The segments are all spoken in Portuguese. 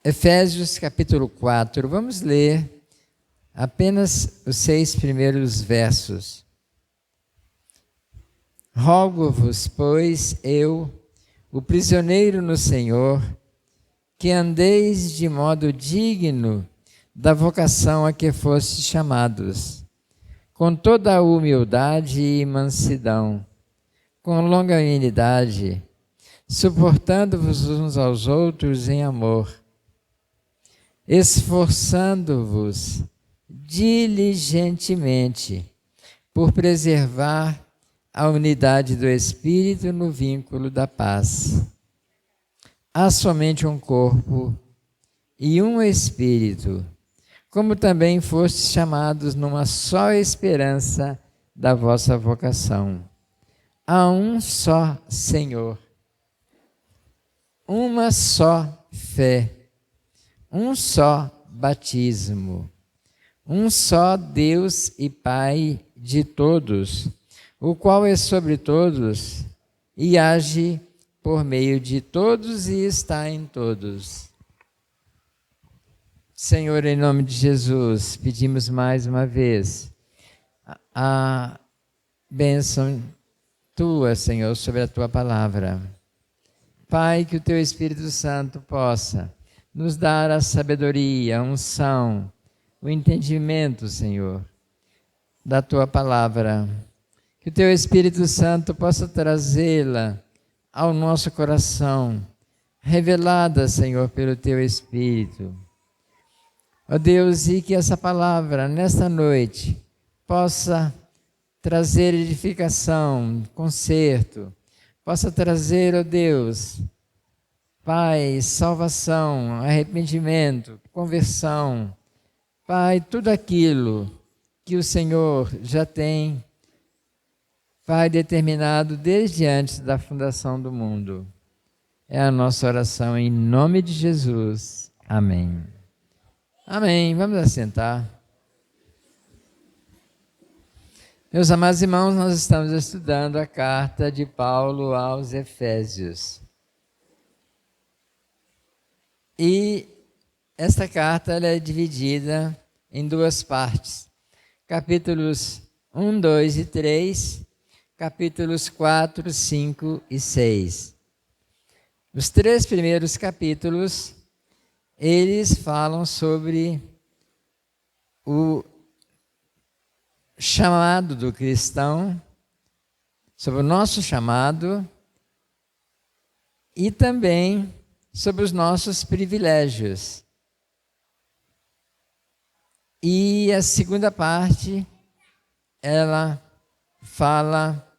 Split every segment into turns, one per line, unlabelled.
Efésios capítulo 4, vamos ler apenas os 6 primeiros versos. Rogo-vos, pois, eu, o prisioneiro no Senhor, que andeis de modo digno da vocação a que fostes chamados, com toda a humildade e mansidão, com longanimidade, suportando-vos uns aos outros em amor, esforçando-vos diligentemente por preservar a unidade do Espírito no vínculo da paz. Há somente um corpo e um Espírito, como também fostes chamados numa só esperança da vossa vocação. Há um só Senhor, uma só fé, um só batismo, um só Deus e Pai de todos, o qual é sobre todos e age por meio de todos e está em todos. Senhor, em nome de Jesus, pedimos mais uma vez a bênção Tua, Senhor, sobre a Tua palavra. Pai, que o Teu Espírito Santo possa nos dar a sabedoria, a unção, o entendimento, Senhor, da Tua palavra. Que o Teu Espírito Santo possa trazê-la ao nosso coração, revelada, Senhor, pelo Teu Espírito. Ó Deus, e que essa palavra, nesta noite, possa trazer edificação, conserto, possa trazer, ó Deus, Pai, salvação, arrependimento, conversão. Pai, tudo aquilo que o Senhor já tem, Pai, determinado desde antes da fundação do mundo. É a nossa oração em nome de Jesus. Amém. Amém. Vamos assentar. Meus amados irmãos, nós estamos estudando a carta de Paulo aos Efésios. E esta carta ela é dividida em 2 partes. Capítulos 1, 2 e 3, capítulos 4, 5 e 6. Os 3 primeiros capítulos, eles falam sobre o chamado do cristão, sobre o nosso chamado e também sobre os nossos privilégios. E a segunda parte, ela fala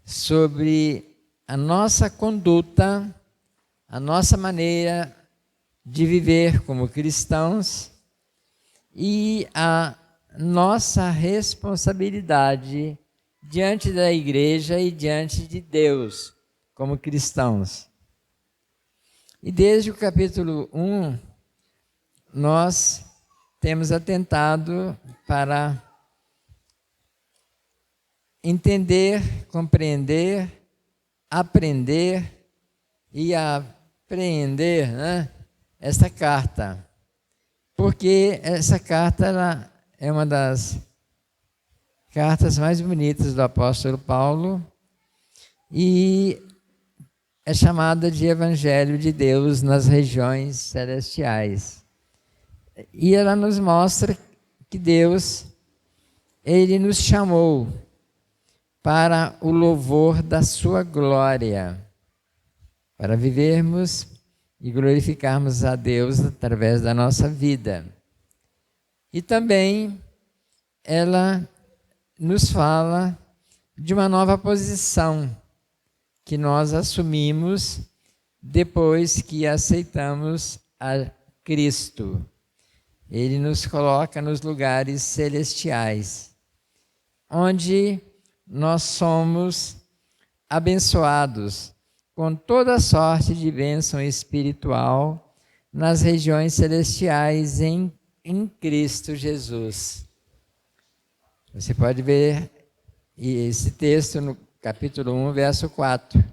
sobre a nossa conduta, a nossa maneira de viver como cristãos e a nossa responsabilidade diante da igreja e diante de Deus como cristãos. E desde o capítulo 1, nós temos atentado para entender, compreender, aprender e apreender, esta carta. Porque essa carta ela é uma das cartas mais bonitas do apóstolo Paulo e é chamada de Evangelho de Deus nas regiões celestiais. E ela nos mostra que Deus, Ele nos chamou para o louvor da sua glória, para vivermos e glorificarmos a Deus através da nossa vida. E também ela nos fala de uma nova posição que nós assumimos depois que aceitamos a Cristo. Ele nos coloca nos lugares celestiais, onde nós somos abençoados com toda sorte de bênção espiritual nas regiões celestiais em Cristo Jesus. Você pode ver esse texto no capítulo 1, verso 4.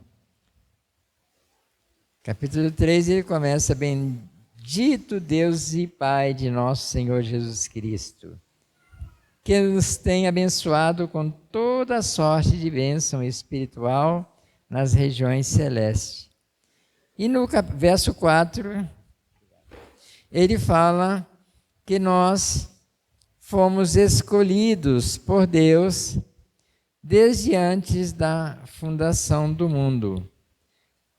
Capítulo 3, ele começa bem Bendito Deus e Pai de nosso Senhor Jesus Cristo, que nos tem abençoado com toda sorte de bênção espiritual nas regiões celestes. E no verso 4, ele fala que nós fomos escolhidos por Deus desde antes da fundação do mundo.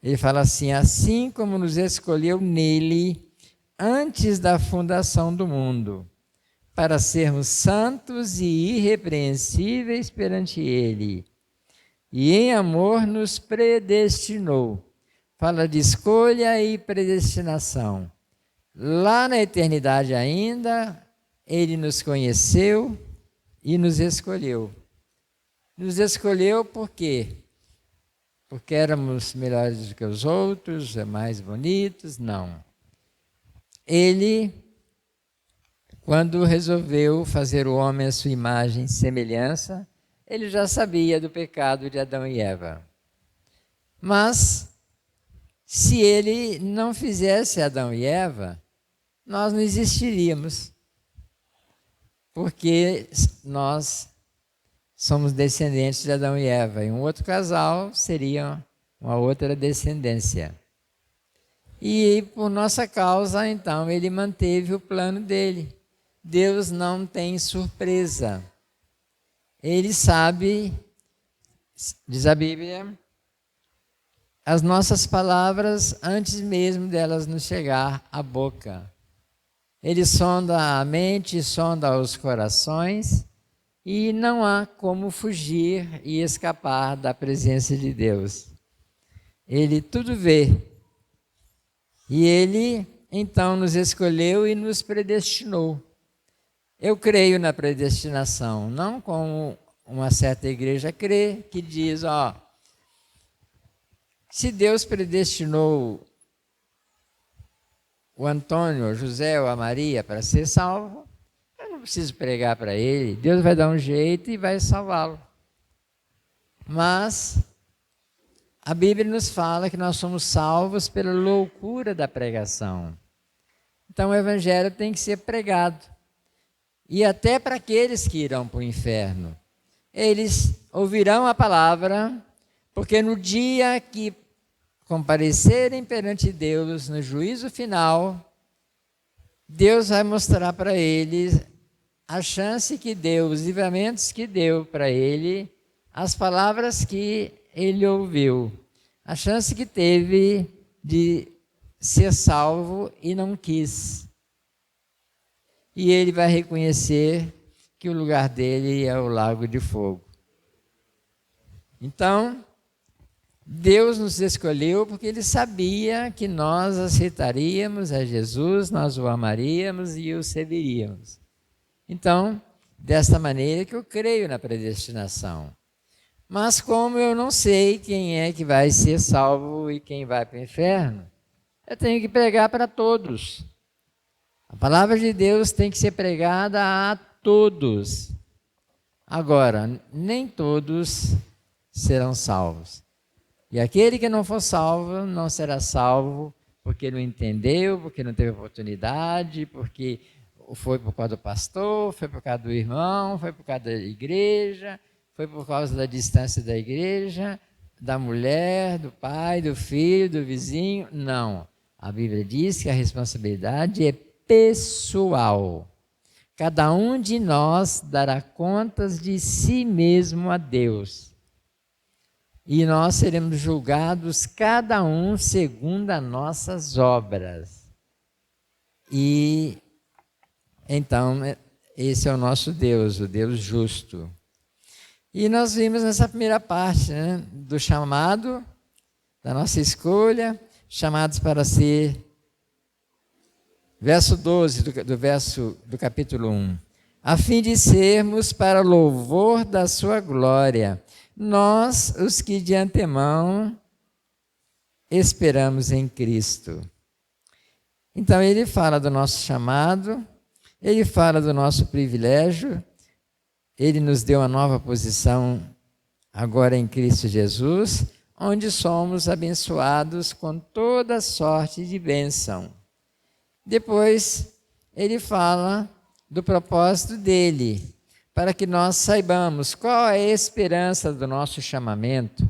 Ele fala assim: assim como nos escolheu nele antes da fundação do mundo, para sermos santos e irrepreensíveis perante ele, e em amor nos predestinou. Fala de escolha e predestinação. Lá na eternidade ainda, ele nos conheceu e nos escolheu. Nos escolheu por quê? Porque éramos melhores do que os outros, mais bonitos? Não. Ele, quando resolveu fazer o homem à sua imagem e semelhança, ele já sabia do pecado de Adão e Eva. Mas, se ele não fizesse Adão e Eva, nós não existiríamos. Porque nós somos descendentes de Adão e Eva, e um outro casal seria uma outra descendência. E por nossa causa, então, ele manteve o plano dele. Deus não tem surpresa. Ele sabe, diz a Bíblia, as nossas palavras antes mesmo delas nos chegar à boca. Ele sonda a mente, sonda os corações, e não há como fugir e escapar da presença de Deus. Ele tudo vê. E ele, então, nos escolheu e nos predestinou. Eu creio na predestinação, não como uma certa igreja crê, que diz, se Deus predestinou o Antônio, o José ou a Maria para ser salvo, eu não preciso pregar para ele, Deus vai dar um jeito e vai salvá-lo. Mas a Bíblia nos fala que nós somos salvos pela loucura da pregação. Então o Evangelho tem que ser pregado. E até para aqueles que irão para o inferno. Eles ouvirão a palavra, porque no dia que comparecerem perante Deus, no juízo final, Deus vai mostrar para eles a chance que deu, os livramentos que deu para ele, as palavras que ele ouviu, a chance que teve de ser salvo e não quis. E ele vai reconhecer que o lugar dele é o lago de fogo. Então, Deus nos escolheu porque ele sabia que nós aceitaríamos a Jesus, nós o amaríamos e o serviríamos. Então, desta maneira que eu creio na predestinação. Mas como eu não sei quem é que vai ser salvo e quem vai para o inferno, eu tenho que pregar para todos. A palavra de Deus tem que ser pregada a todos. Agora, nem todos serão salvos. E aquele que não for salvo, não será salvo porque não entendeu, porque não teve oportunidade, porque foi por causa do pastor, foi por causa do irmão, foi por causa da igreja, foi por causa da distância da igreja, da mulher, do pai, do filho, do vizinho. Não. A Bíblia diz que a responsabilidade é pessoal. Cada um de nós dará contas de si mesmo a Deus. E nós seremos julgados, cada um segundo as nossas obras. E então, esse é o nosso Deus, o Deus justo. E nós vimos nessa primeira parte, do chamado, da nossa escolha, chamados para ser, verso 12 do capítulo 1, a fim de sermos para louvor da sua glória, nós, os que de antemão esperamos em Cristo. Então ele fala do nosso chamado, ele fala do nosso privilégio, ele nos deu uma nova posição agora em Cristo Jesus, onde somos abençoados com toda sorte de bênção. Depois, ele fala do propósito dele, para que nós saibamos qual é a esperança do nosso chamamento,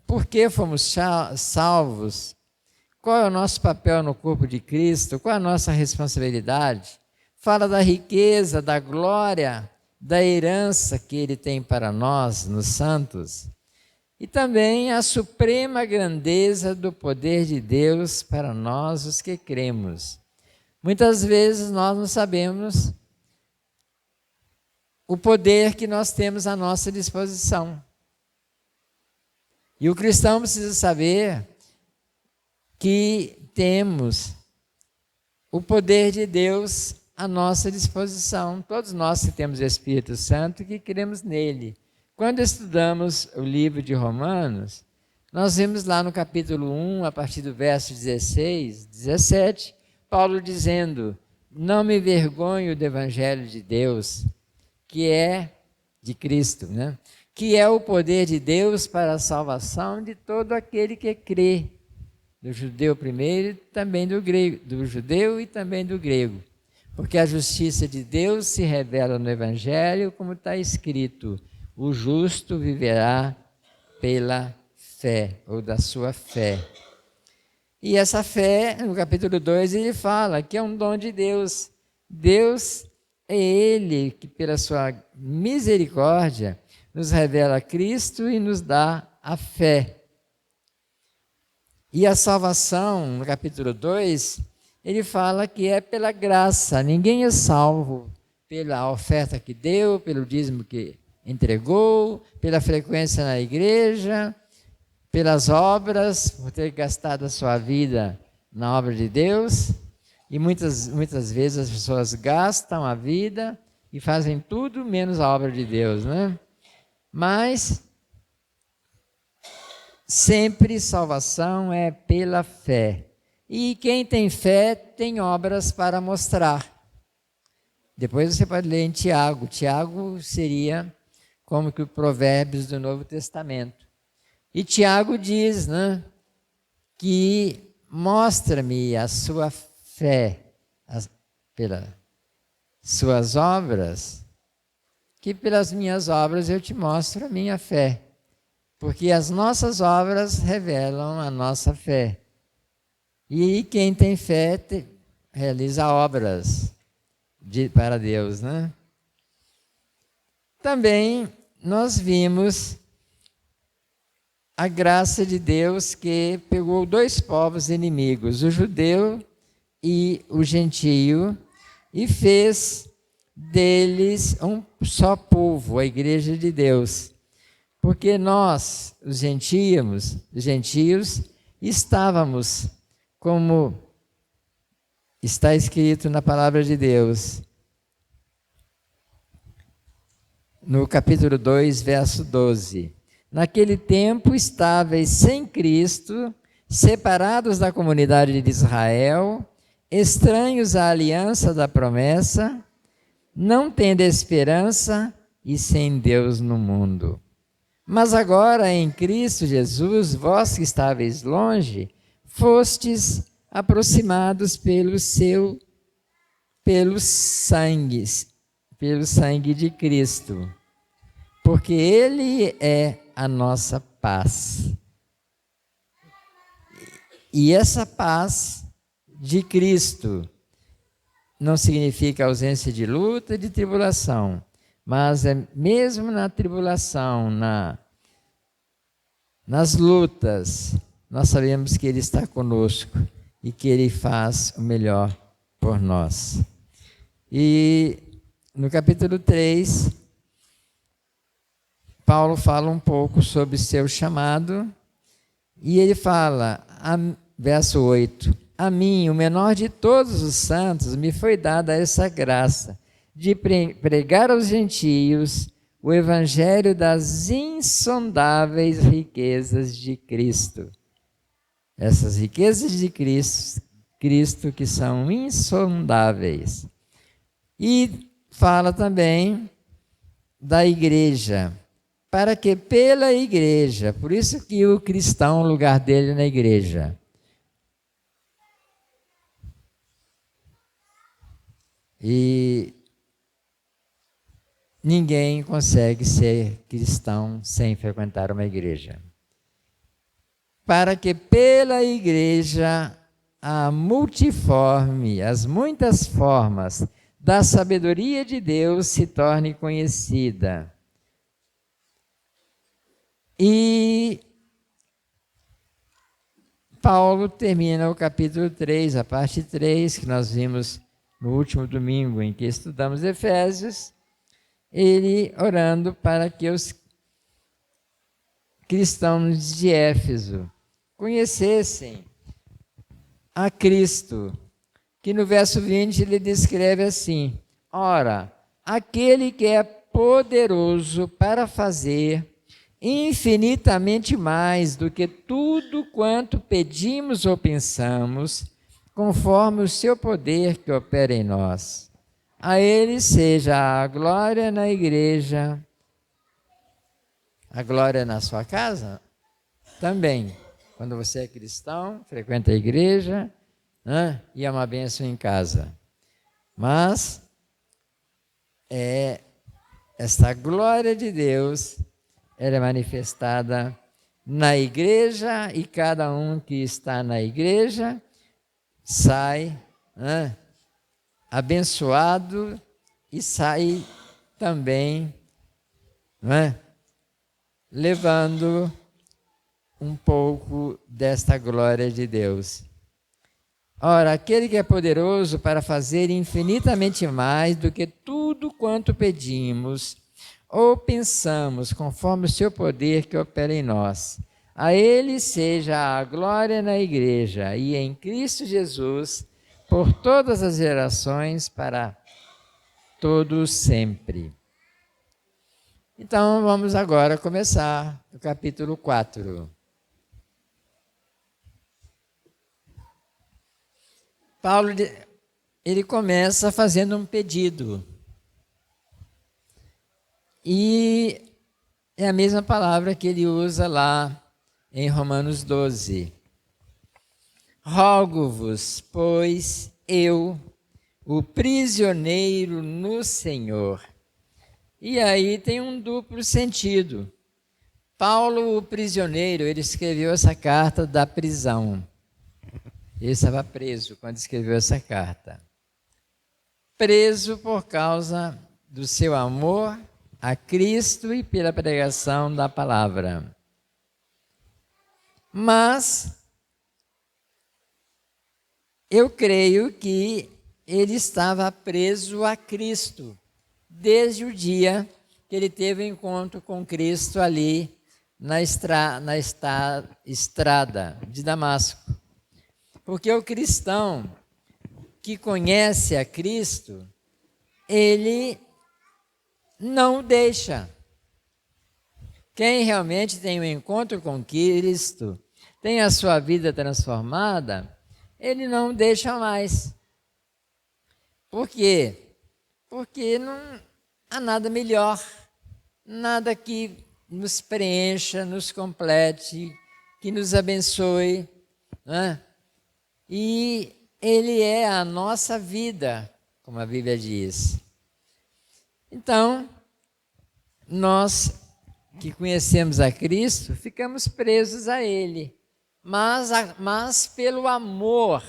por que fomos salvos, qual é o nosso papel no corpo de Cristo, qual é a nossa responsabilidade. Fala da riqueza, da glória, da herança que ele tem para nós, nos santos, e também a suprema grandeza do poder de Deus para nós, os que cremos. Muitas vezes nós não sabemos o poder que nós temos à nossa disposição. E o cristão precisa saber que temos o poder de Deus à nossa disposição. Todos nós que temos o Espírito Santo, que cremos nele. Quando estudamos o livro de Romanos, nós vemos lá no capítulo 1, a partir do verso 16, 17, Paulo dizendo: não me envergonho do Evangelho de Deus, que é de Cristo, né? Que é o poder de Deus para a salvação de todo aquele que crê, do judeu primeiro e também do grego, do judeu e também do grego. Porque a justiça de Deus se revela no Evangelho, como está escrito: o justo viverá pela fé, ou da sua fé. E essa fé, no capítulo 2, ele fala que é um dom de Deus. Deus é Ele que, pela sua misericórdia, nos revela Cristo e nos dá a fé. E a salvação, no capítulo 2, ele fala que é pela graça. Ninguém é salvo pela oferta que deu, pelo dízimo que entregou, pela frequência na igreja, pelas obras, por ter gastado a sua vida na obra de Deus. E muitas vezes as pessoas gastam a vida e fazem tudo menos a obra de Deus, né? Mas sempre salvação é pela fé. E quem tem fé tem obras para mostrar. Depois você pode ler em Tiago. Tiago seria como que o Provérbios do Novo Testamento. E Tiago diz, né, que mostra-me a sua fé pelas suas obras, que pelas minhas obras eu te mostro a minha fé. Porque as nossas obras revelam a nossa fé. E quem tem fé realiza obras para Deus, né? Também nós vimos a graça de Deus que pegou dois povos inimigos, o judeu e o gentio, e fez deles um só povo, a igreja de Deus. Porque nós, os gentios, estávamos, como está escrito na palavra de Deus, no capítulo 2, verso 12. Naquele tempo estáveis sem Cristo, separados da comunidade de Israel, estranhos à aliança da promessa, não tendo esperança e sem Deus no mundo. Mas agora em Cristo Jesus, vós que estáveis longe, fostes aproximados pelo sangue de Cristo, porque Ele é a nossa paz. E essa paz de Cristo não significa ausência de luta e de tribulação, mas é mesmo na tribulação, nas lutas, nós sabemos que Ele está conosco e que Ele faz o melhor por nós. E no capítulo 3, Paulo fala um pouco sobre seu chamado, e ele fala, verso 8, a mim, o menor de todos os santos, me foi dada essa graça de pregar aos gentios o evangelho das insondáveis riquezas de Cristo. Essas riquezas de Cristo que são insondáveis. E fala também da igreja, para que pela igreja, por isso que o cristão, o lugar dele é na igreja. E ninguém consegue ser cristão sem frequentar uma igreja. Para que pela igreja a multiforme, as muitas formas da sabedoria de Deus se torne conhecida. E Paulo termina o capítulo 3, a parte 3, que nós vimos no último domingo em que estudamos Efésios, ele orando para que os cristãos de Éfeso conhecessem a Cristo, que no verso 20 ele descreve assim: ora, aquele que é poderoso para fazer infinitamente mais do que tudo quanto pedimos ou pensamos, conforme o seu poder que opera em nós. A ele seja a glória na igreja. A glória na sua casa? Também. Quando você é cristão, frequenta a igreja, né? E é uma bênção em casa. Mas essa glória de Deus, ela é manifestada na igreja, e cada um que está na igreja sai abençoado e sai também levando um pouco desta glória de Deus. Ora, aquele que é poderoso para fazer infinitamente mais do que tudo quanto pedimos ou pensamos, conforme o seu poder que opera em nós. A ele seja a glória na igreja e em Cristo Jesus, por todas as gerações, para todos sempre. Então, vamos agora começar o capítulo 4. Paulo, ele começa fazendo um pedido. E é a mesma palavra que ele usa lá em Romanos 12. Rogo-vos, pois, eu, o prisioneiro no Senhor. E aí tem um duplo sentido. Paulo, o prisioneiro, ele escreveu essa carta da prisão. Ele estava preso quando escreveu essa carta. Preso por causa do seu amor a Cristo e pela pregação da palavra. Mas eu creio que ele estava preso a Cristo desde o dia que ele teve um encontro com Cristo ali na estrada de Damasco. Porque o cristão que conhece a Cristo, ele não deixa. Quem realmente tem um encontro com Cristo, tem a sua vida transformada, ele não deixa mais. Por quê? Porque não há nada melhor, nada que nos preencha, nos complete, que nos abençoe, né? E ele é a nossa vida, como a Bíblia diz. Então, nós que conhecemos a Cristo, ficamos presos a Ele. Mas pelo amor,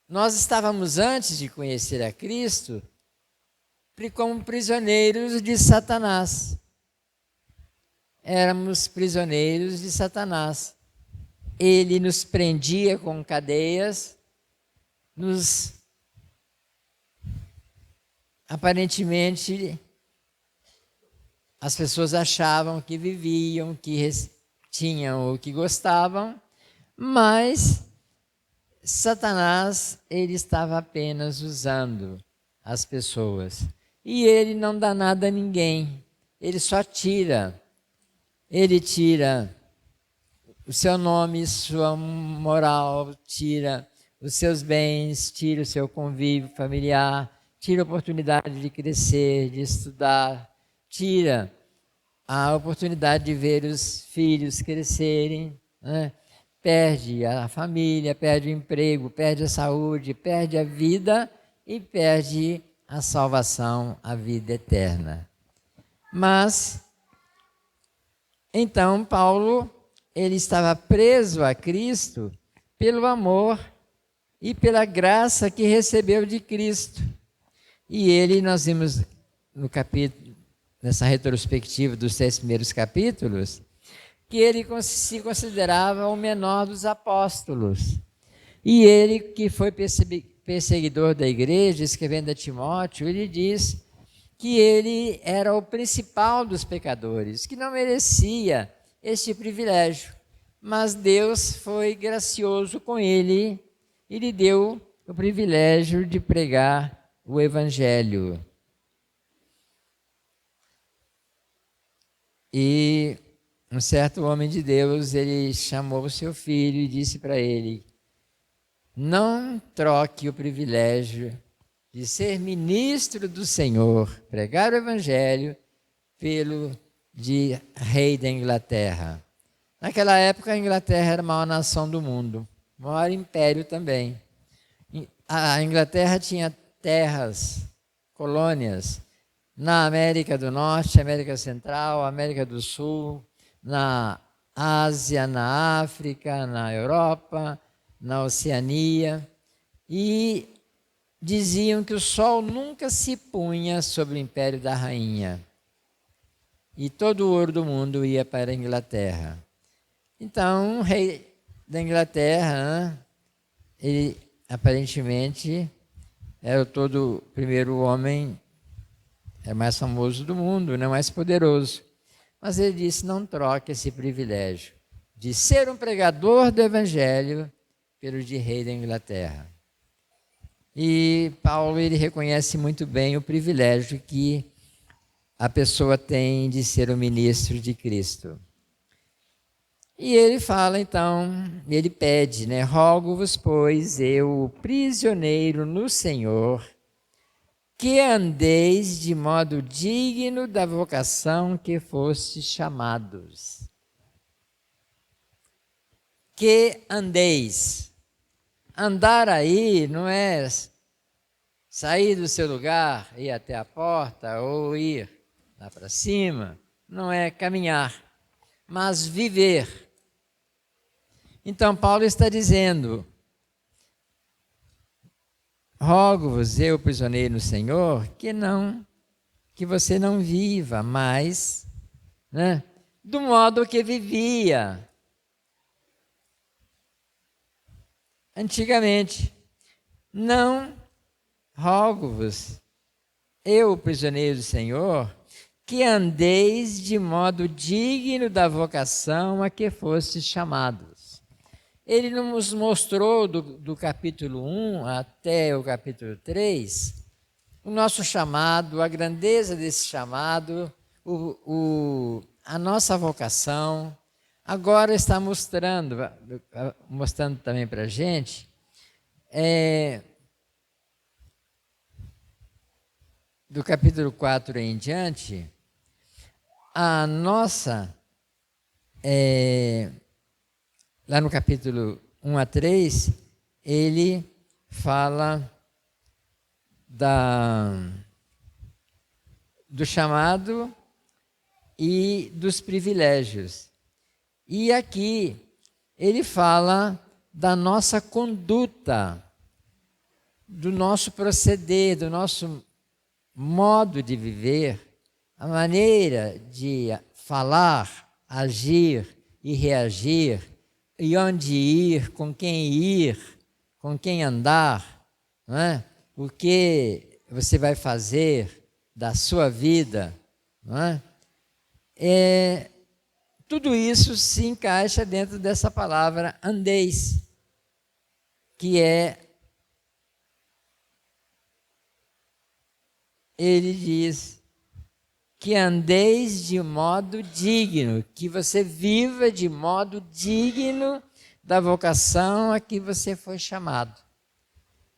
nós estávamos antes de conhecer a Cristo como prisioneiros de Satanás. Éramos prisioneiros de Satanás. Ele nos prendia com cadeias, aparentemente as pessoas achavam que viviam, que tinham o que gostavam, mas Satanás, ele estava apenas usando as pessoas. E ele não dá nada a ninguém, ele só tira. Ele tira o seu nome, sua moral, tira os seus bens, tira o seu convívio familiar, tira a oportunidade de crescer, de estudar, tira a oportunidade de ver os filhos crescerem, né? Perde a família, perde o emprego, perde a saúde, perde a vida e perde a salvação, a vida eterna. Mas, então, Paulo, ele estava preso a Cristo pelo amor e pela graça que recebeu de Cristo. E ele, nós vimos no capítulo, nessa retrospectiva dos 6 primeiros capítulos, que ele se considerava o menor dos apóstolos. E ele, que foi perseguidor da igreja, escrevendo a Timóteo, ele diz que ele era o principal dos pecadores, que não merecia este privilégio. Mas Deus foi gracioso com ele e lhe deu o privilégio de pregar o Evangelho. E um certo homem de Deus, ele chamou o seu filho e disse para ele: não troque o privilégio de ser ministro do Senhor, pregar o Evangelho, pelo de rei da Inglaterra. Naquela época, a Inglaterra era a maior nação do mundo, o maior império também. A Inglaterra tinha terras, colônias, na América do Norte, América Central, América do Sul, na Ásia, na África, na Europa, na Oceania, e diziam que o sol nunca se punha sobre o império da rainha. E todo o ouro do mundo ia para a Inglaterra. Então, o rei da Inglaterra, ele aparentemente era o primeiro homem, era mais famoso do mundo, mais poderoso. Mas ele disse: não troque esse privilégio de ser um pregador do Evangelho pelo de rei da Inglaterra. E Paulo, ele reconhece muito bem o privilégio que a pessoa tem de ser o ministro de Cristo. E ele fala então, ele pede, rogo-vos, pois, eu, prisioneiro no Senhor, que andeis de modo digno da vocação que fostes chamados. Que andeis. Andar aí não é sair do seu lugar, ir até a porta ou ir lá para cima, não é caminhar, mas viver. Então Paulo está dizendo: rogo-vos, eu, prisioneiro no Senhor, que você não viva mais, do modo que vivia antigamente. Não, rogo-vos, eu, prisioneiro do Senhor, que andeis de modo digno da vocação a que fostes chamados. Ele nos mostrou do capítulo 1 até o capítulo 3, o nosso chamado, a grandeza desse chamado, a nossa vocação. Agora está mostrando também para a gente, do capítulo 4 em diante, a nossa, lá no capítulo 1 a 3, ele fala do chamado e dos privilégios. E aqui ele fala da nossa conduta, do nosso proceder, do nosso modo de viver, a maneira de falar, agir e reagir, e onde ir, com quem andar, o que você vai fazer da sua vida, tudo isso se encaixa dentro dessa palavra andeis, que ele diz que andeis de modo digno, que você viva de modo digno da vocação a que você foi chamado.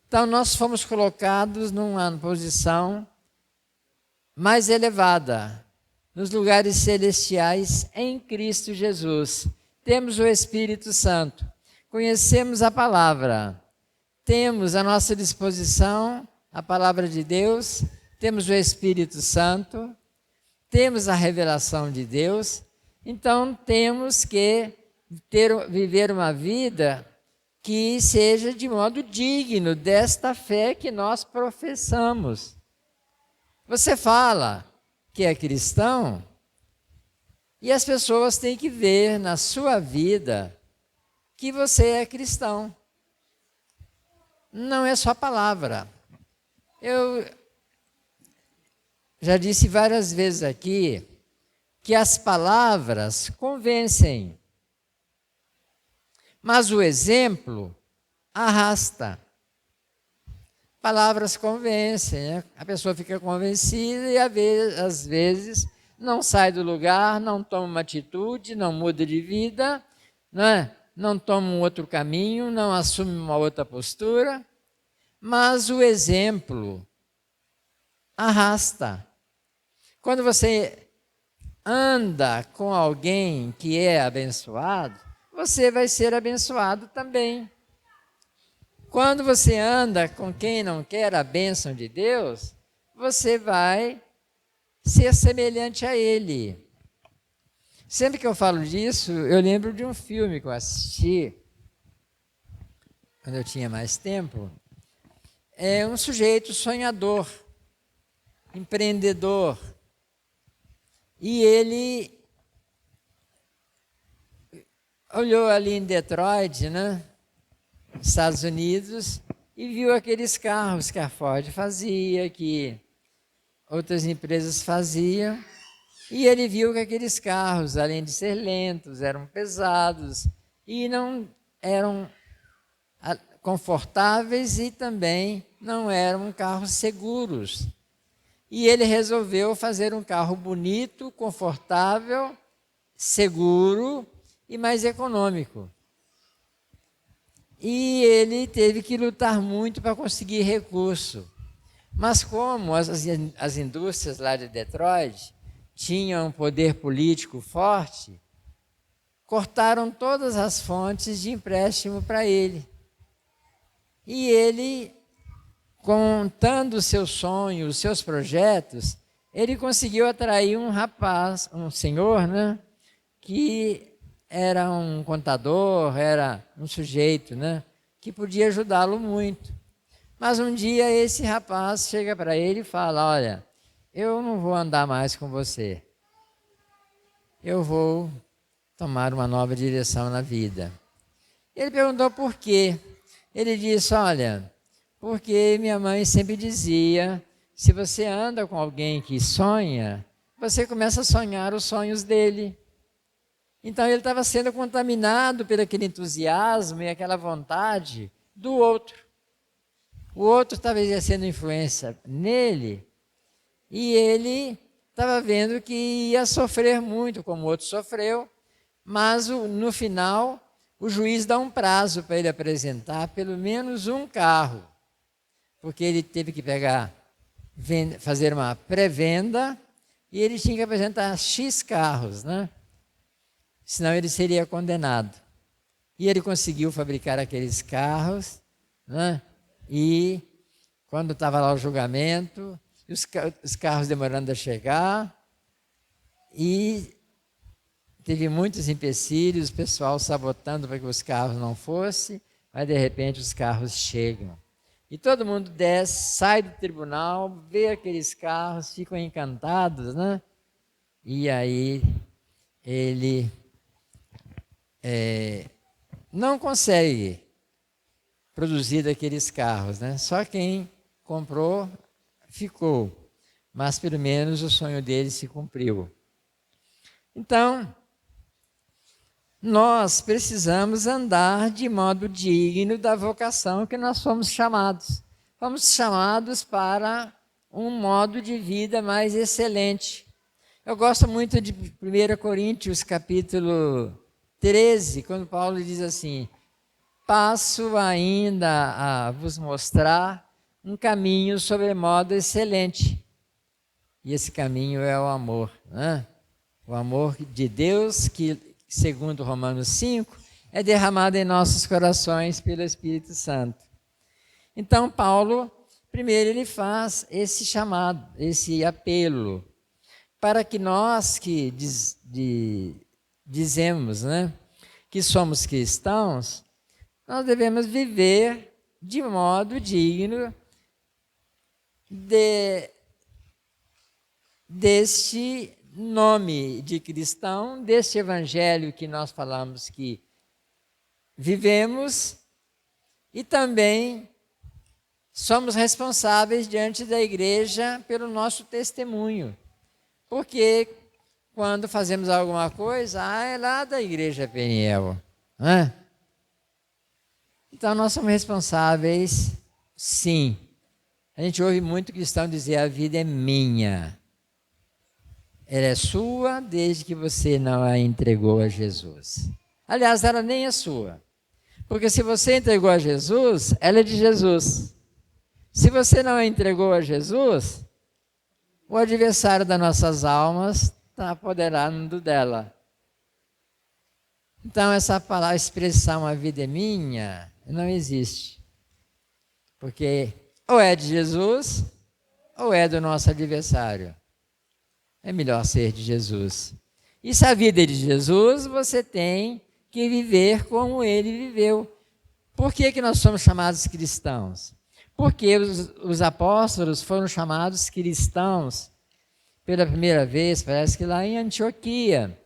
Então nós fomos colocados numa posição mais elevada, nos lugares celestiais em Cristo Jesus. Temos o Espírito Santo, conhecemos a palavra, temos à nossa disposição a palavra de Deus, temos o Espírito Santo, temos a revelação de Deus, então temos que viver uma vida que seja de modo digno desta fé que nós professamos. Você fala que é cristão e as pessoas têm que ver na sua vida que você é cristão. Não é só palavra. Eu já disse várias vezes aqui que as palavras convencem, mas o exemplo arrasta. Palavras convencem, né? A pessoa fica convencida e às vezes não sai do lugar, não toma uma atitude, não muda de vida, não toma um outro caminho, não assume uma outra postura, mas o exemplo arrasta. Quando você anda com alguém que é abençoado, você vai ser abençoado também. Quando você anda com quem não quer a bênção de Deus, você vai ser semelhante a ele. Sempre que eu falo disso, eu lembro de um filme que eu assisti, quando eu tinha mais tempo. É um sujeito sonhador, empreendedor, e ele olhou ali em Detroit, Estados Unidos, e viu aqueles carros que a Ford fazia, que outras empresas faziam, e ele viu que aqueles carros, além de ser lentos, eram pesados e não eram confortáveis e também não eram carros seguros. E ele resolveu fazer um carro bonito, confortável, seguro e mais econômico. E ele teve que lutar muito para conseguir recurso. Mas como as indústrias lá de Detroit tinham um poder político forte, cortaram todas as fontes de empréstimo para ele. E ele, contando o seu sonho, os seus projetos, ele conseguiu atrair um rapaz, um senhor, que era um contador, era um sujeito, que podia ajudá-lo muito. Mas um dia esse rapaz chega para ele e fala: olha, eu não vou andar mais com você. Eu vou tomar uma nova direção na vida. Ele perguntou por quê. Ele disse: olha, porque minha mãe sempre dizia, se você anda com alguém que sonha, você começa a sonhar os sonhos dele. Então ele estava sendo contaminado por aquele entusiasmo e aquela vontade do outro. O outro estava exercendo influência nele e ele estava vendo que ia sofrer muito, como o outro sofreu, mas no final o juiz dá um prazo para ele apresentar pelo menos um carro, porque ele teve que fazer uma pré-venda e ele tinha que apresentar X carros, senão ele seria condenado. E ele conseguiu fabricar aqueles carros, e quando estava lá o julgamento, os carros demorando a chegar, e teve muitos empecilhos, o pessoal sabotando para que os carros não fossem, mas de repente os carros chegam. E todo mundo desce, sai do tribunal, vê aqueles carros, ficam encantados, E aí ele não consegue produzir daqueles carros, Só quem comprou ficou, mas pelo menos o sonho dele se cumpriu. Então, nós precisamos andar de modo digno da vocação que nós fomos chamados. Fomos chamados para um modo de vida mais excelente. Eu gosto muito de 1 Coríntios, capítulo 13, quando Paulo diz assim: passo ainda a vos mostrar um caminho sobremodo excelente. E esse caminho é o amor, O amor de Deus que, segundo Romanos 5, é derramado em nossos corações pelo Espírito Santo. Então, Paulo, Primeiro, ele faz esse chamado, esse apelo, para que nós que dizemos, né, que somos cristãos, nós devemos viver de modo digno deste nome de cristão, deste evangelho que nós falamos que vivemos, e também somos responsáveis diante da igreja pelo nosso testemunho. Porque quando fazemos alguma coisa, é lá da igreja Peniel, não é? Então nós somos responsáveis, sim. A gente ouve muito cristão dizer: a vida é minha. Ela é sua desde que você não a entregou a Jesus. Aliás, ela nem é sua. Porque se você entregou a Jesus, ela é de Jesus. Se você não a entregou a Jesus, o adversário das nossas almas está apoderando dela. Então essa palavra, expressão "a vida é minha", não existe. Porque ou é de Jesus, ou é do nosso adversário. É melhor ser de Jesus. E se a vida é de Jesus, você tem que viver como ele viveu. Por que nós somos chamados cristãos? Porque os apóstolos foram chamados cristãos pela primeira vez, parece que lá em Antioquia.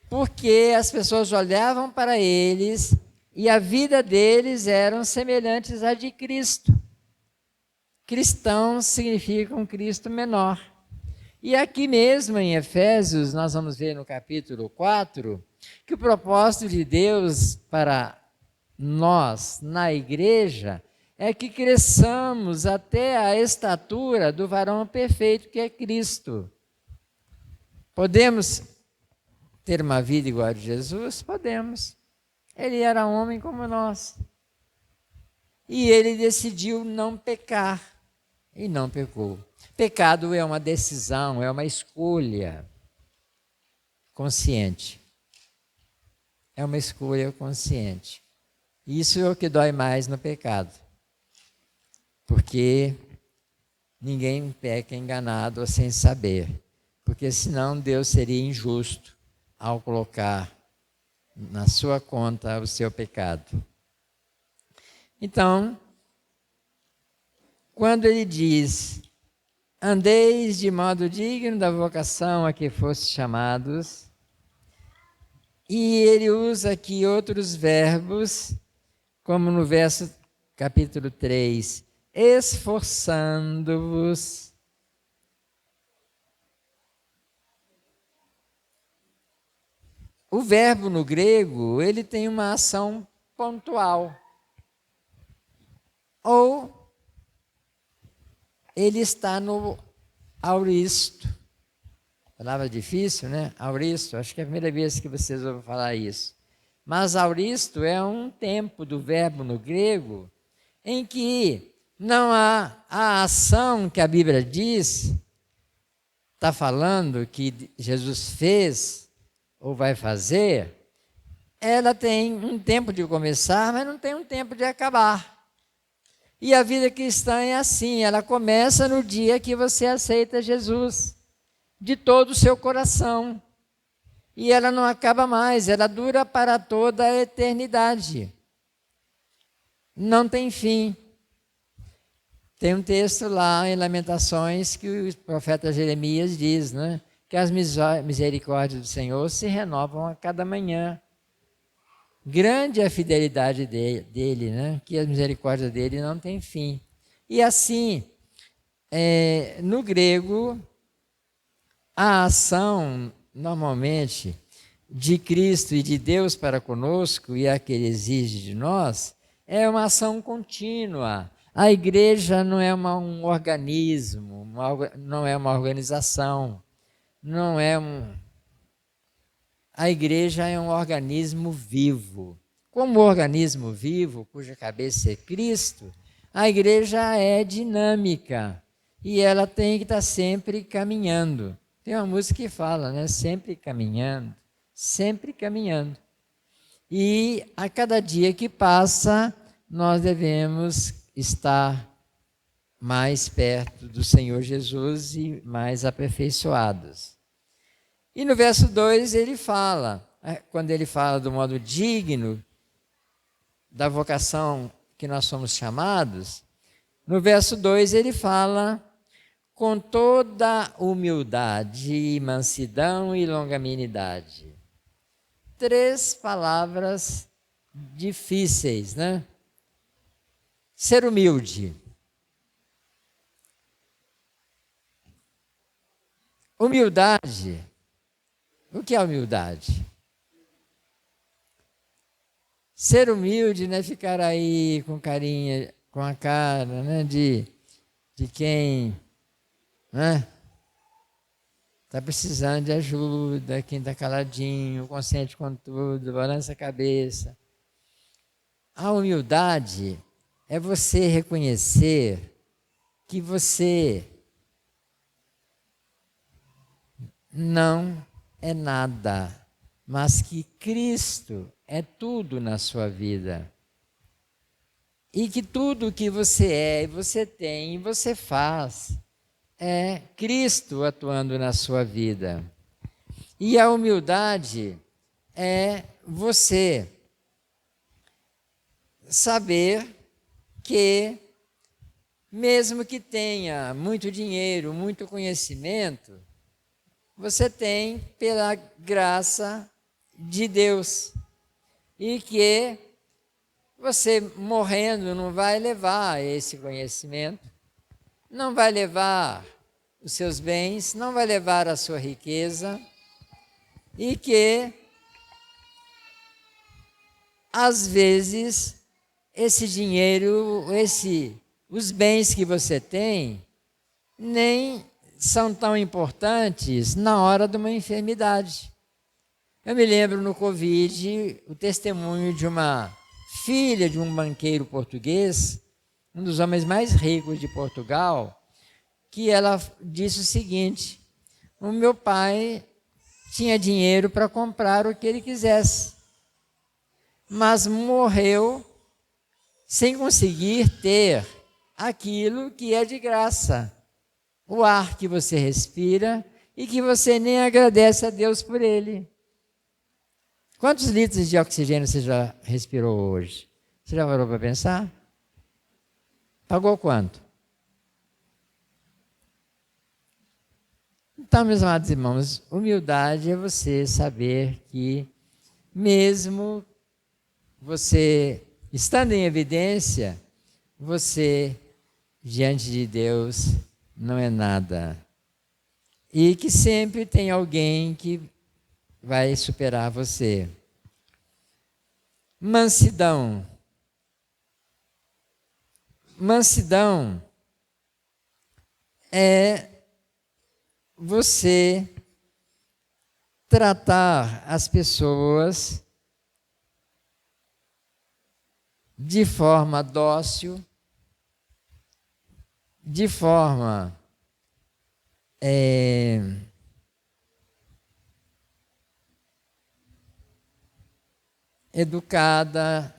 Porque as pessoas olhavam para eles e a vida deles eram semelhantes à de Cristo. Cristãos significa um Cristo menor. E aqui mesmo em Efésios, nós vamos ver no capítulo 4, que o propósito de Deus para nós, na igreja, é que cresçamos até a estatura do varão perfeito, que é Cristo. Podemos ter uma vida igual a de Jesus? Podemos. Ele era homem como nós. E ele decidiu não pecar. E não pecou. Pecado é uma decisão, é uma escolha consciente. É uma escolha consciente. Isso é o que dói mais no pecado. Porque ninguém peca enganado ou sem saber. Porque senão Deus seria injusto ao colocar na sua conta o seu pecado. Então, quando ele diz: andeis de modo digno da vocação a que fostes chamados, e ele usa aqui outros verbos, como no verso capítulo 3, esforçando-vos. O verbo no grego, ele tem uma ação pontual. Ou ele está no auristo. Palavra difícil, né? Auristo, acho que é a primeira vez que vocês ouvem falar isso. Mas auristo é um tempo do verbo no grego em que não há a ação que a Bíblia diz, está falando que Jesus fez ou vai fazer, ela tem um tempo de começar, mas não tem um tempo de acabar. E a vida cristã é assim, ela começa no dia que você aceita Jesus, de todo o seu coração. E ela não acaba mais, ela dura para toda a eternidade. Não tem fim. Tem um texto lá em Lamentações que o profeta Jeremias diz, né? Que as misericórdias do Senhor se renovam a cada manhã. Grande é a fidelidade dele, né? Que a misericórdia dele não tem fim. E assim, no grego, a ação, normalmente, de Cristo e de Deus para conosco, e a que ele exige de nós, é uma ação contínua. A igreja não é um organismo, não é uma organização, não é A igreja é um organismo vivo. Como organismo vivo, cuja cabeça é Cristo, a igreja é dinâmica e ela tem que estar sempre caminhando. Tem uma música que fala, né? Sempre caminhando, sempre caminhando. E a cada dia que passa, nós devemos estar mais perto do Senhor Jesus e mais aperfeiçoados. E no verso 2 ele fala, quando ele fala do modo digno da vocação que nós somos chamados, no verso 2 ele fala com toda humildade, mansidão e longanimidade. 3 palavras difíceis, né? Ser humilde. Humildade. O que é humildade? Ser humilde não é ficar aí com carinha, com a cara, né, de quem, né, está precisando de ajuda, quem está caladinho, consciente com tudo, balança a cabeça. A humildade é você reconhecer que você não é nada, mas que Cristo é tudo na sua vida. E que tudo que você é, você tem e você faz é Cristo atuando na sua vida. E a humildade é você saber que, mesmo que tenha muito dinheiro, muito conhecimento, você tem pela graça de Deus. E que você morrendo não vai levar esse conhecimento, não vai levar os seus bens, não vai levar a sua riqueza, e que, às vezes, esse dinheiro, os bens que você tem, nem são tão importantes na hora de uma enfermidade. Eu me lembro no Covid, o testemunho de uma filha de um banqueiro português, um dos homens mais ricos de Portugal, que ela disse o seguinte: o meu pai tinha dinheiro para comprar o que ele quisesse, mas morreu sem conseguir ter aquilo que é de graça, o ar que você respira e que você nem agradece a Deus por ele. Quantos litros de oxigênio você já respirou hoje? Você já parou para pensar? Pagou quanto? Então, meus amados irmãos, humildade é você saber que, mesmo você estando em evidência, você, diante de Deus, não é nada. E que sempre tem alguém que vai superar você. Mansidão. Mansidão é você tratar as pessoas de forma dócil, de forma educada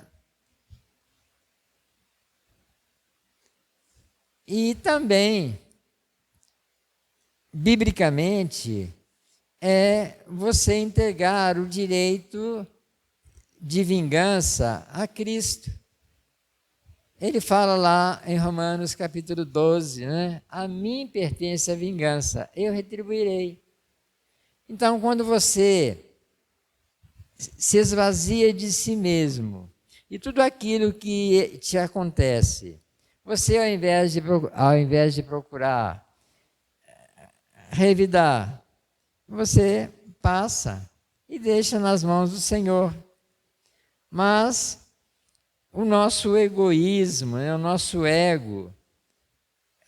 e também, biblicamente, é você entregar o direito de vingança a Cristo. Ele fala lá em Romanos capítulo 12, né? A mim pertence a vingança, eu retribuirei. Então, quando você se esvazia de si mesmo e tudo aquilo que te acontece, você, ao invés de procurar revidar, você passa e deixa nas mãos do Senhor. Mas o nosso egoísmo, o nosso ego,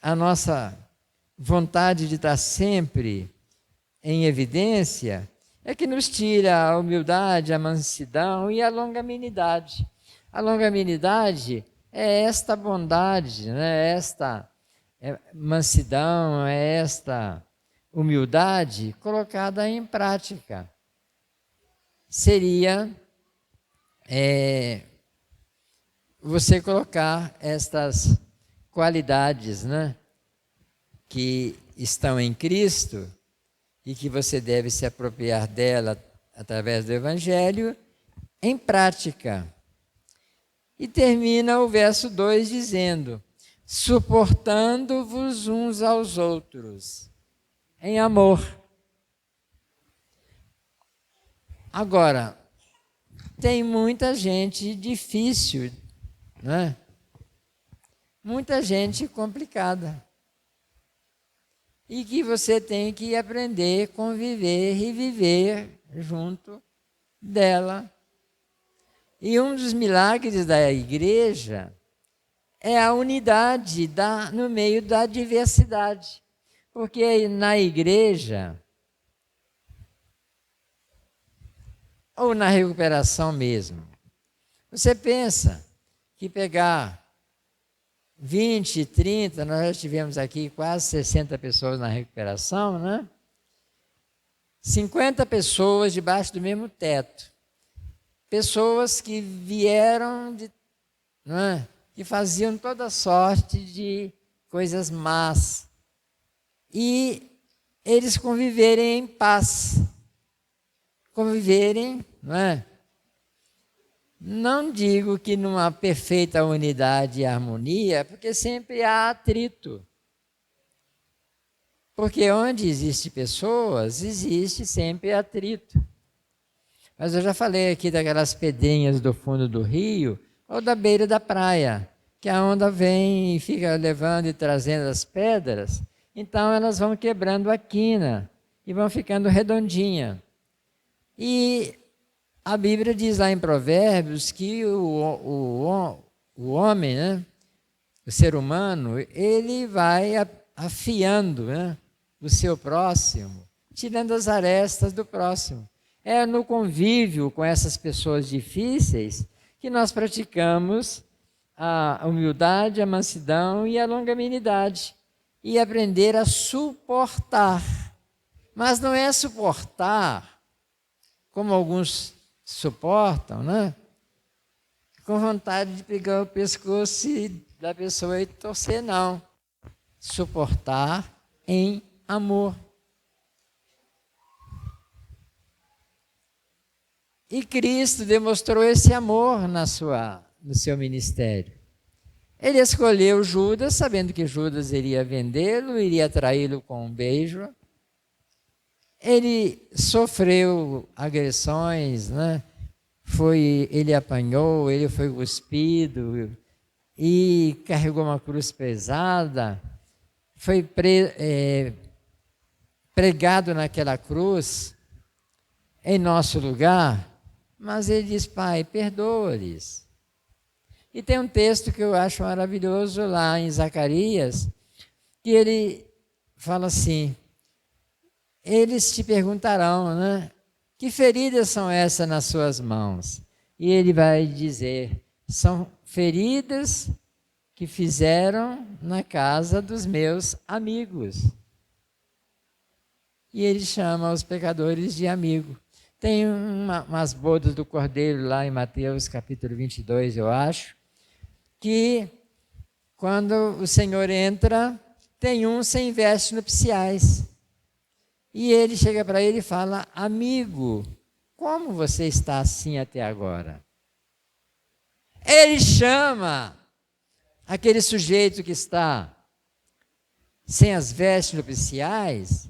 a nossa vontade de estar sempre em evidência, é que nos tira a humildade, a mansidão e a longanimidade. A longanimidade é esta bondade, né? Esta mansidão, é esta humildade colocada em prática. Seria você colocar estas qualidades, né, que estão em Cristo e que você deve se apropriar dela através do Evangelho em prática. E termina o verso 2 dizendo: suportando-vos uns aos outros em amor. Agora, tem muita gente difícil, né? Muita gente complicada. E que você tem que aprender, conviver e viver junto dela. E um dos milagres da igreja é a unidade no meio da diversidade. Porque na igreja, ou na recuperação mesmo, você pensa que pegar 20, 30, nós já tivemos aqui quase 60 pessoas na recuperação, né? 50 pessoas debaixo do mesmo teto. Pessoas que vieram, não é? Que faziam toda sorte de coisas más. E eles conviverem em paz. Conviverem, não é? Não digo que numa perfeita unidade e harmonia, porque sempre há atrito. Porque onde existem pessoas, existe sempre atrito. Mas eu já falei aqui daquelas pedrinhas do fundo do rio ou da beira da praia, que a onda vem e fica levando e trazendo as pedras, então elas vão quebrando a quina e vão ficando redondinha. E a Bíblia diz lá em Provérbios que o homem, né, o ser humano, ele vai afiando, né, o seu próximo, tirando as arestas do próximo. É no convívio com essas pessoas difíceis que nós praticamos a humildade, a mansidão e a longanimidade. E aprender a suportar. Mas não é suportar como alguns suportam, né? Com vontade de pegar o pescoço da pessoa e torcer, não. Suportar em amor. E Cristo demonstrou esse amor no seu ministério. Ele escolheu Judas, sabendo que Judas iria vendê-lo, iria traí-lo com um beijo. Ele sofreu agressões, né? Ele apanhou, ele foi cuspido e carregou uma cruz pesada. Foi pregado naquela cruz em nosso lugar. Mas ele diz: Pai, perdoa-lhes. E tem um texto que eu acho maravilhoso lá em Zacarias, que ele fala assim: eles te perguntarão, né? Que feridas são essas nas suas mãos? E ele vai dizer: são feridas que fizeram na casa dos meus amigos. E ele chama os pecadores de amigo. Tem umas bodas do Cordeiro lá em Mateus capítulo 22, eu acho, que quando o Senhor entra, tem um sem vestes nupciais. E ele chega para ele e fala: amigo, como você está assim até agora? Ele chama aquele sujeito que está sem as vestes nupciais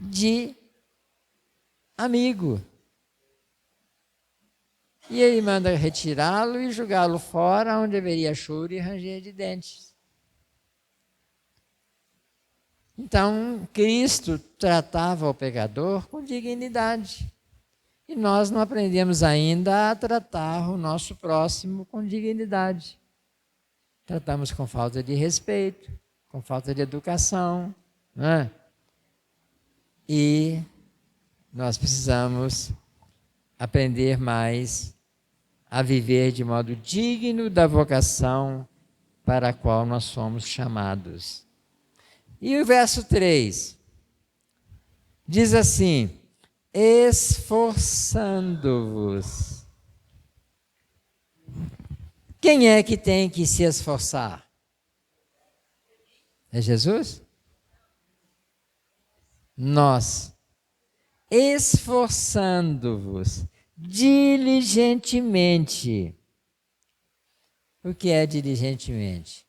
de amigo. E ele manda retirá-lo e jogá-lo fora, onde haveria choro e ranger de dentes. Então, Cristo tratava o pecador com dignidade. E nós não aprendemos ainda a tratar o nosso próximo com dignidade. Tratamos com falta de respeito, com falta de educação, né? E nós precisamos aprender mais a viver de modo digno da vocação para a qual nós somos chamados. E o verso 3 diz assim: esforçando-vos. Quem é que tem que se esforçar? É Jesus? Nós, esforçando-vos diligentemente. O que é diligentemente?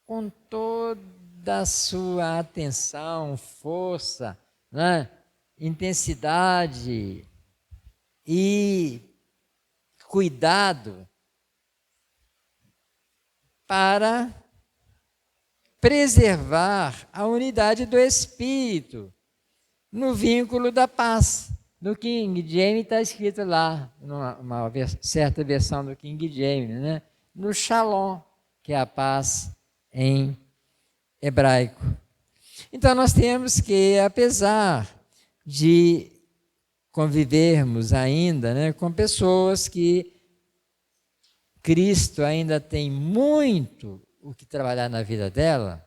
Com toda a sua atenção, força, né? Intensidade e cuidado para preservar a unidade do Espírito no vínculo da paz. No King James está escrito lá, numa certa versão do King James, né? No Shalom, que é a paz em hebraico. Então nós temos que, apesar de convivermos ainda, né, com pessoas que Cristo ainda tem muito o que trabalhar na vida dela.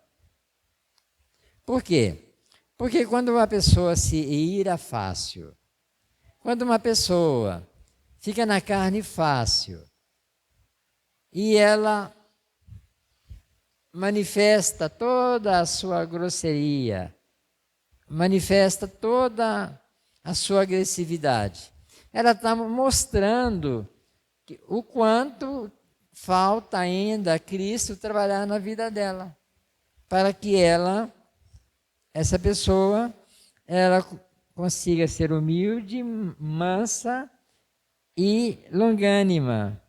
Por quê? Porque quando uma pessoa se ira fácil, quando uma pessoa fica na carne fácil e ela manifesta toda a sua grosseria, manifesta toda a sua agressividade, ela está mostrando o quanto falta ainda a Cristo trabalhar na vida dela, para que essa pessoa, ela consiga ser humilde, mansa e longânima.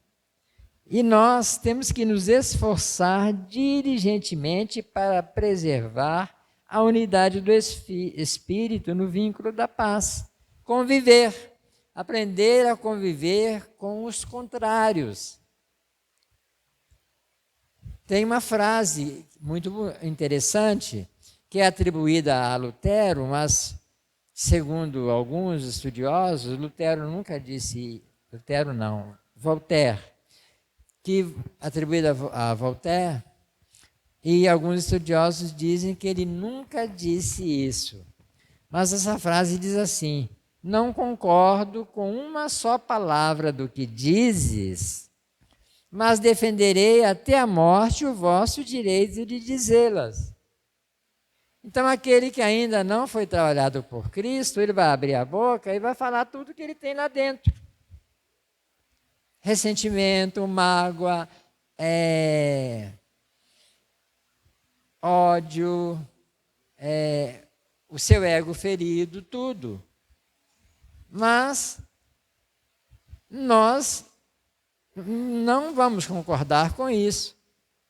E nós temos que nos esforçar diligentemente para preservar a unidade do Espírito no vínculo da paz. Conviver, aprender a conviver com os contrários. Tem uma frase muito interessante que é atribuída a Lutero, mas, segundo alguns estudiosos, Lutero nunca disse, Lutero não, Voltaire, que atribuída a Voltaire, e alguns estudiosos dizem que ele nunca disse isso. Mas essa frase diz assim: não concordo com uma só palavra do que dizes, mas defenderei até a morte o vosso direito de dizê-las. Então, aquele que ainda não foi trabalhado por Cristo, ele vai abrir a boca e vai falar tudo que ele tem lá dentro. Ressentimento, mágoa, ódio, o seu ego ferido, tudo. Mas nós não vamos concordar com isso,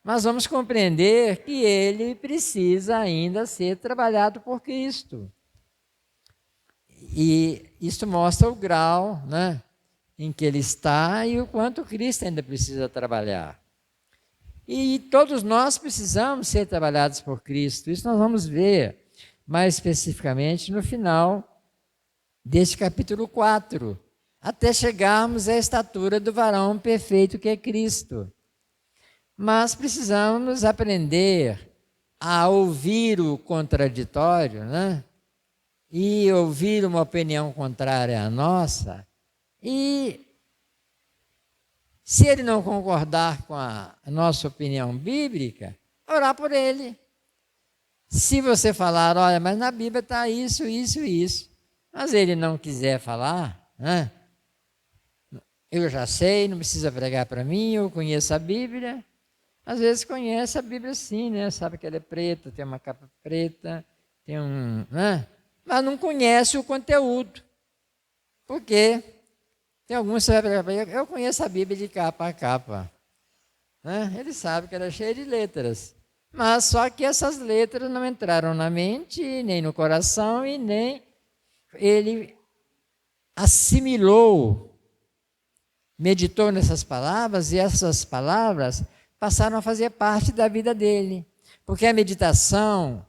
mas vamos compreender que ele precisa ainda ser trabalhado por Cristo. E isso mostra o grau, né, em que ele está e o quanto Cristo ainda precisa trabalhar. E todos nós precisamos ser trabalhados por Cristo. Isso nós vamos ver mais especificamente no final deste capítulo 4, até chegarmos à estatura do varão perfeito que é Cristo. Mas precisamos aprender a ouvir o contraditório, né? E ouvir uma opinião contrária à nossa, e se ele não concordar com a nossa opinião bíblica, orar por ele. Se você falar, olha, mas na Bíblia está isso, isso e isso, mas ele não quiser falar, né? Eu já sei, não precisa pregar para mim, eu conheço a Bíblia. Às vezes conhece a Bíblia sim, né? Sabe que ela é preta, tem uma capa preta, tem né? Mas não conhece o conteúdo. Por quê? Tem alguns que vai pregar para ele, eu conheço a Bíblia de capa a capa. Né? Ele sabe que ela é cheia de letras. Mas só que essas letras não entraram na mente, nem no coração, e nem ele assimilou, meditou nessas palavras, e essas palavras passaram a fazer parte da vida dele. Porque a meditação,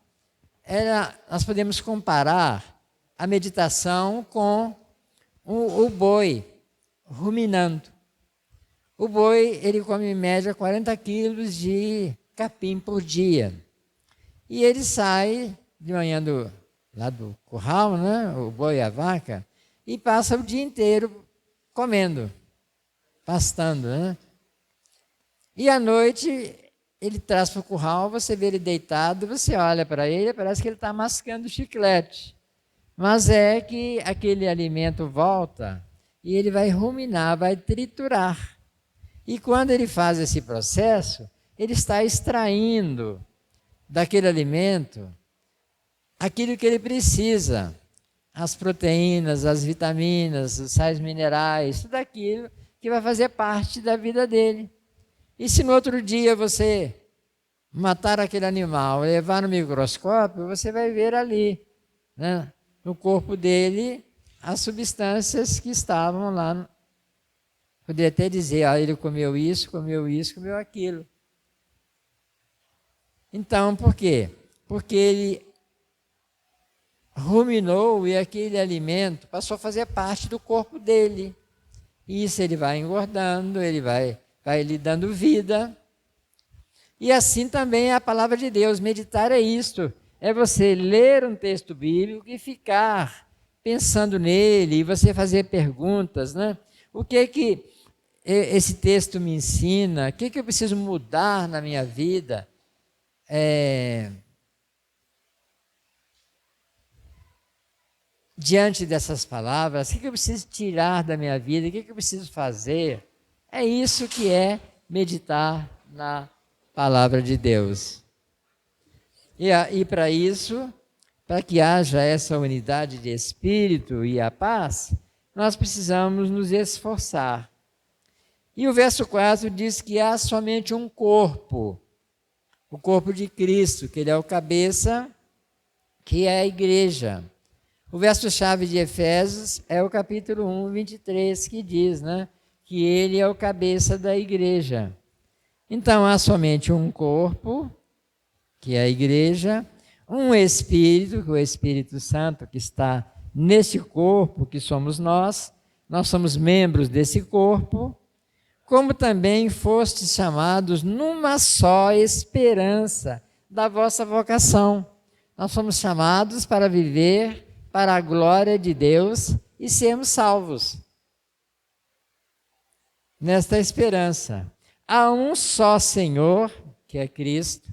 nós podemos comparar a meditação com o boi ruminando. O boi, ele come em média 40 quilos de capim por dia. E ele sai de manhã lá do curral, né, o boi e a vaca, e passa o dia inteiro comendo, pastando, né? E à noite ele traz para o curral, você vê ele deitado, você olha para ele, parece que ele está mascando chiclete. Mas é que aquele alimento volta e ele vai ruminar, vai triturar. E quando ele faz esse processo, ele está extraindo daquele alimento aquilo que ele precisa. As proteínas, as vitaminas, os sais minerais, tudo aquilo que vai fazer parte da vida dele. E se no outro dia você matar aquele animal, levar no microscópio, você vai ver ali, né, no corpo dele, as substâncias que estavam lá. Poderia até dizer, ele comeu isso, comeu aquilo. Então, por quê? Porque ele ruminou e aquele alimento passou a fazer parte do corpo dele. E isso ele vai engordando, ele vai lhe dando vida. E assim também é a palavra de Deus. Meditar é isto, é você ler um texto bíblico e ficar pensando nele, e você fazer perguntas, né? O que é que esse texto me ensina? O que é que eu preciso mudar na minha vida? Diante dessas palavras, o que eu preciso tirar da minha vida? O que eu preciso fazer? É isso que é meditar na palavra de Deus. E para isso, para que haja essa unidade de espírito e a paz, nós precisamos nos esforçar. E o verso 4 diz que há somente um corpo, o corpo de Cristo, que ele é o cabeça, que é a igreja. O verso-chave de Efésios é o capítulo 1, 23, que diz, né, que ele é o cabeça da igreja. Então, há somente um corpo, que é a igreja, um Espírito, que é o Espírito Santo, que está nesse corpo, que somos nós somos membros desse corpo, como também fostes chamados numa só esperança da vossa vocação. Nós somos chamados para viver para a glória de Deus e sermos salvos. Nesta esperança, há um só Senhor, que é Cristo.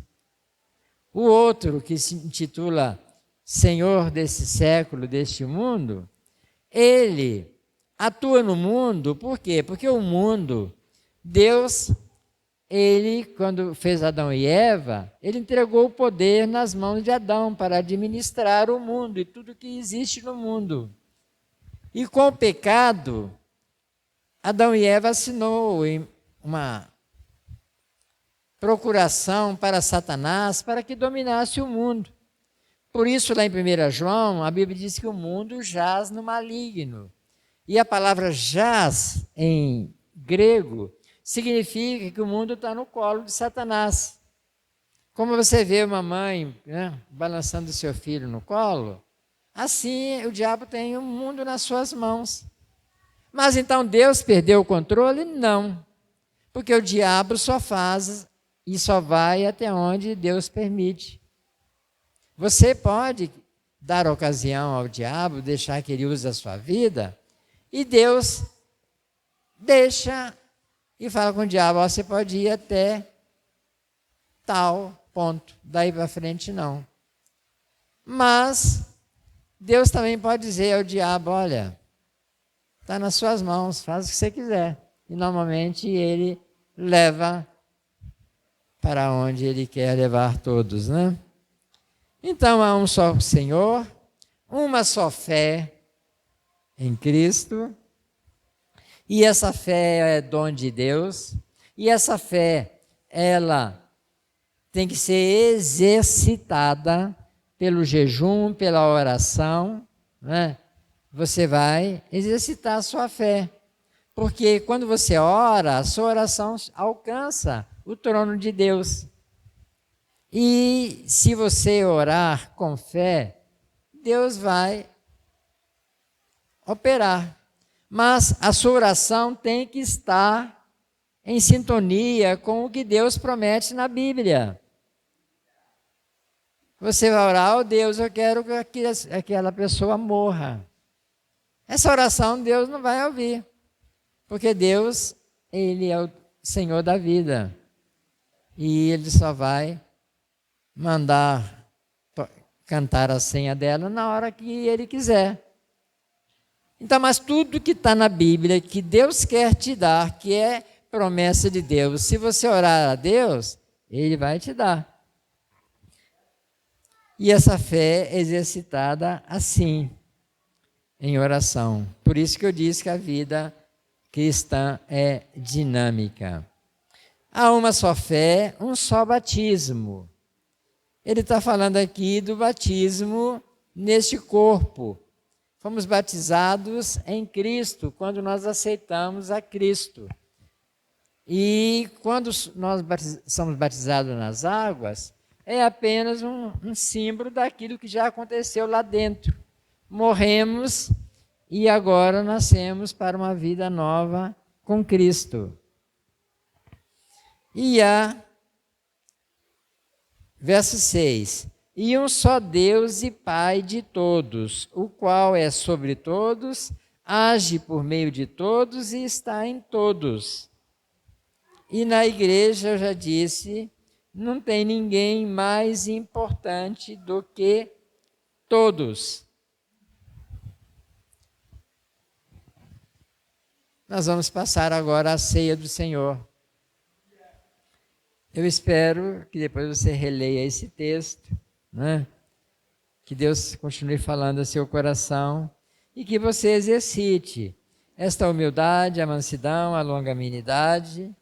O outro, que se intitula Senhor desse século, deste mundo, ele atua no mundo, por quê? Porque o mundo, Deus, ele, quando fez Adão e Eva, ele entregou o poder nas mãos de Adão para administrar o mundo e tudo que existe no mundo. E com o pecado, Adão e Eva assinou uma procuração para Satanás para que dominasse o mundo. Por isso, lá em 1 João, a Bíblia diz que o mundo jaz no maligno. E a palavra jaz, em grego, significa que o mundo está no colo de Satanás. Como você vê uma mãe, né, balançando seu filho no colo, assim o diabo tem o mundo nas suas mãos. Mas então Deus perdeu o controle? Não. Porque o diabo só faz e só vai até onde Deus permite. Você pode dar ocasião ao diabo, deixar que ele use a sua vida, e Deus deixa e fala com o diabo, você pode ir até tal ponto, daí para frente não. Mas Deus também pode dizer ao diabo, olha, está nas suas mãos, faz o que você quiser. E normalmente ele leva para onde ele quer levar todos, né? Então há um só Senhor, uma só fé em Cristo, e essa fé é dom de Deus, e essa fé, ela tem que ser exercitada pelo jejum, pela oração, né? Você vai exercitar a sua fé, porque quando você ora, a sua oração alcança o trono de Deus. E se você orar com fé, Deus vai operar. Mas a sua oração tem que estar em sintonia com o que Deus promete na Bíblia. Você vai orar, oh Deus, eu quero que aquela pessoa morra. Essa oração Deus não vai ouvir, porque Deus, ele é o Senhor da vida. e ele só vai mandar cantar a senha dela na hora que ele quiser. Então, mas tudo que está na Bíblia, que Deus quer te dar, que é promessa de Deus, se você orar a Deus, Ele vai te dar. E essa fé é exercitada assim, em oração. Por isso que eu disse que a vida cristã é dinâmica. Há uma só fé, um só batismo. Ele está falando aqui do batismo neste corpo. Fomos batizados em Cristo, quando nós aceitamos a Cristo. E quando nós somos batizados nas águas, é apenas um símbolo daquilo que já aconteceu lá dentro. Morremos e agora nascemos para uma vida nova com Cristo. E há, verso 6, e um só Deus e Pai de todos, o qual é sobre todos, age por meio de todos e está em todos. E na igreja, eu já disse, não tem ninguém mais importante do que todos. Nós vamos passar agora a ceia do Senhor. Eu espero que depois você releia esse texto, né? Que Deus continue falando ao seu coração e que você exercite esta humildade, a mansidão, a longanimidade,